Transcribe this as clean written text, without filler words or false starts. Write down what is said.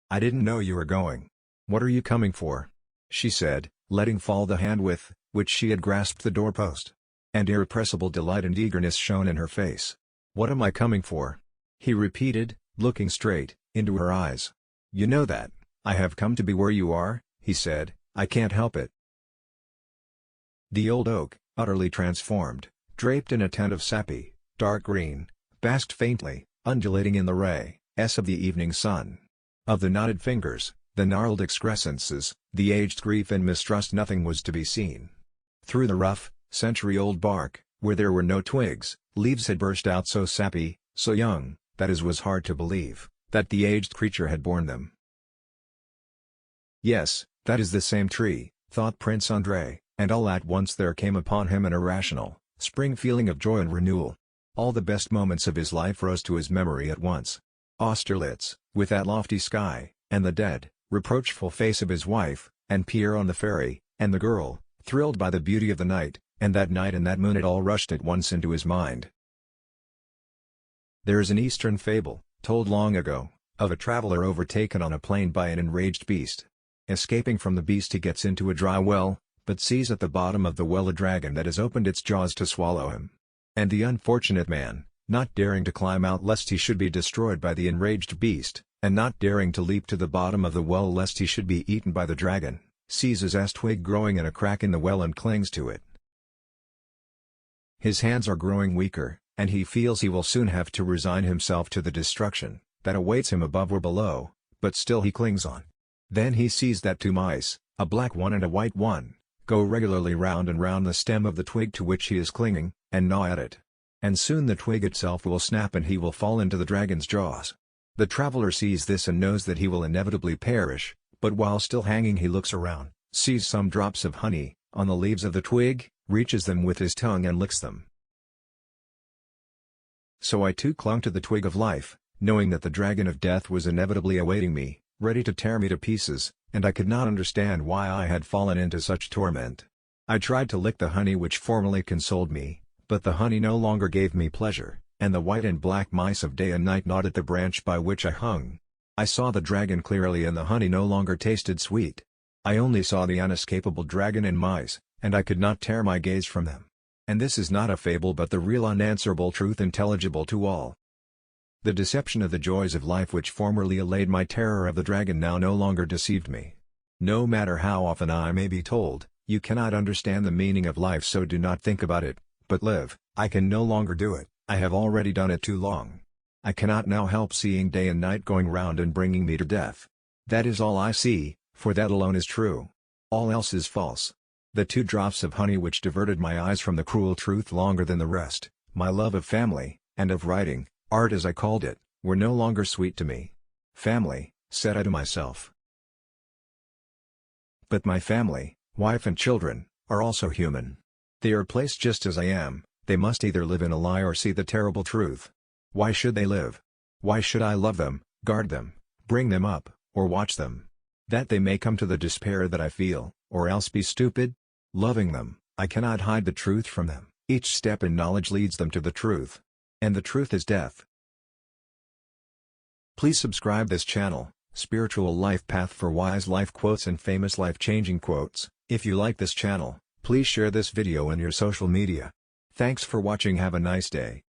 "I didn't know you were going. What are you coming for?" she said, letting fall the hand with which she had grasped the doorpost. And irrepressible delight and eagerness shone in her face. "What am I coming for?" he repeated, looking straight into her eyes. "You know that I have come to be where you are," he said. "I can't help it." The old oak, utterly transformed, draped in a tent of sappy, dark green, basked faintly, undulating in the rays of the evening sun. Of the knotted fingers, the gnarled excrescences, the aged grief and mistrust, nothing was to be seen. Through the rough, century-old bark, where there were no twigs, leaves had burst out so sappy, so young, that it was hard to believe that the aged creature had borne them. "Yes, that is the same tree," thought Prince Andrei, and all at once there came upon him an irrational, spring feeling of joy and renewal. All the best moments of his life rose to his memory at once. Austerlitz, with that lofty sky, and the dead, reproachful face of his wife, and Pierre on the ferry, and the girl, thrilled by the beauty of the night and that moon, it all rushed at once into his mind. There is an Eastern fable, told long ago, of a traveler overtaken on a plain by an enraged beast. Escaping from the beast, he gets into a dry well, but sees at the bottom of the well a dragon that has opened its jaws to swallow him. And the unfortunate man, not daring to climb out lest he should be destroyed by the enraged beast, and not daring to leap to the bottom of the well lest he should be eaten by the dragon, seizes a twig growing in a crack in the well and clings to it. His hands are growing weaker, and he feels he will soon have to resign himself to the destruction that awaits him above or below, but still he clings on. Then he sees that two mice, a black one and a white one, go regularly round and round the stem of the twig to which he is clinging, and gnaw at it. And soon the twig itself will snap and he will fall into the dragon's jaws. The traveler sees this and knows that he will inevitably perish, but while still hanging he looks around, sees some drops of honey on the leaves of the twig, reaches them with his tongue and licks them. "So I too clung to the twig of life, knowing that the dragon of death was inevitably awaiting me, ready to tear me to pieces, and I could not understand why I had fallen into such torment. I tried to lick the honey which formerly consoled me, but the honey no longer gave me pleasure, and the white and black mice of day and night gnawed at the branch by which I hung. I saw the dragon clearly and the honey no longer tasted sweet. I only saw the unescapable dragon and mice, and I could not tear my gaze from them. And this is not a fable but the real unanswerable truth intelligible to all. The deception of the joys of life which formerly allayed my terror of the dragon now no longer deceived me. No matter how often I may be told, you cannot understand the meaning of life, so do not think about it, but live. I can no longer do it, I have already done it too long. I cannot now help seeing day and night going round and bringing me to death. That is all I see, for that alone is true. All else is false. The 2 drops of honey which diverted my eyes from the cruel truth longer than the rest, my love of family, and of writing, art as I called it, were no longer sweet to me. Family, said I to myself. But my family, wife and children, are also human. They are placed just as I am, they must either live in a lie or see the terrible truth. Why should they live? Why should I love them, guard them, bring them up, or watch them? That they may come to the despair that I feel, or else be stupid? Loving them, I cannot hide the truth from them. Each step in knowledge leads them to the truth. And the truth is death. Please subscribe this channel, Spiritual Life Path, for wise life quotes and famous life-changing quotes. If you like this channel, please share this video in your social media. Thanks for watching. Have a nice day.